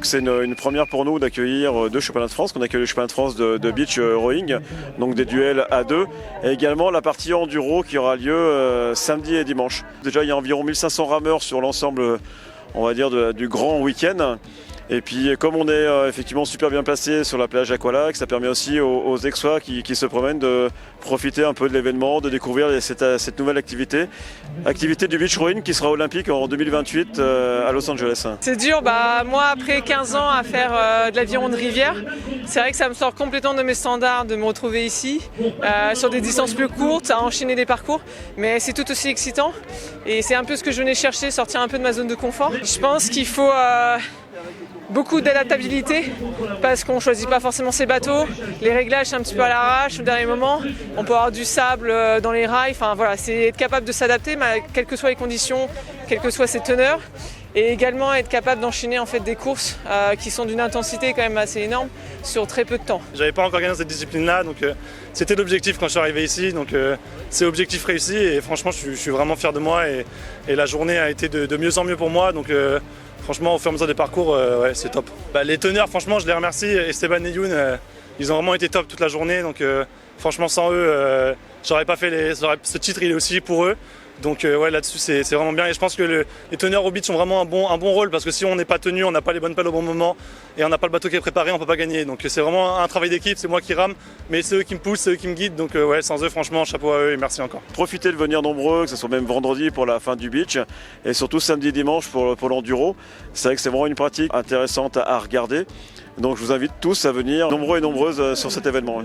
c'est une première pour nous d'accueillir deux championnats de France, qu'on accueille le championnat de France de beach rowing, donc des duels à deux, et également la partie enduro qui aura lieu samedi et dimanche. Déjà, il y a environ 1500 rameurs sur l'ensemble, on va dire, du grand week-end. Et puis comme on est effectivement super bien placé sur la plage Aqualac, ça permet aussi aux Aixois qui se promènent de profiter un peu de l'événement, de découvrir cette nouvelle activité du beach rowing qui sera olympique en 2028 à Los Angeles. C'est dur, moi après 15 ans à faire de l'aviron de rivière, c'est vrai que ça me sort complètement de mes standards de me retrouver ici, sur des distances plus courtes, à enchaîner des parcours, mais c'est tout aussi excitant et c'est un peu ce que je venais chercher, sortir un peu de ma zone de confort. Je pense qu'il faut beaucoup d'adaptabilité parce qu'on ne choisit pas forcément ses bateaux, les réglages c'est un petit peu à l'arrache au dernier moment, on peut avoir du sable dans les rails, enfin voilà, c'est être capable de s'adapter quelles que soient les conditions, quelles que soient ses teneurs et également être capable d'enchaîner en fait des courses qui sont d'une intensité quand même assez énorme sur très peu de temps. J'avais pas encore gagné cette discipline là donc c'était l'objectif quand je suis arrivé ici, donc c'est objectif réussi et franchement je suis vraiment fier de moi et la journée a été de mieux en mieux pour moi donc franchement, au fur et à mesure des parcours, ouais, c'est top. Les teneurs, franchement, je les remercie. Esteban et Youn, ils ont vraiment été top toute la journée. Donc, franchement, sans eux, j'aurais pas fait ce titre, il est aussi pour eux. Donc, ouais, là-dessus, c'est vraiment bien. Et je pense que les teneurs au beach ont vraiment un bon rôle parce que si on n'est pas tenu, on n'a pas les bonnes pelles au bon moment et on n'a pas le bateau qui est préparé, on peut pas gagner. Donc, c'est vraiment un travail d'équipe. C'est moi qui rame, mais c'est eux qui me poussent, c'est eux qui me guident. Donc, ouais, sans eux, franchement, chapeau à eux et merci encore. Profitez de venir nombreux, que ce soit même vendredi pour la fin du beach et surtout samedi, dimanche pour l'enduro. C'est vrai que c'est vraiment une pratique intéressante à regarder. Donc, je vous invite tous à venir nombreux et nombreuses sur cet événement.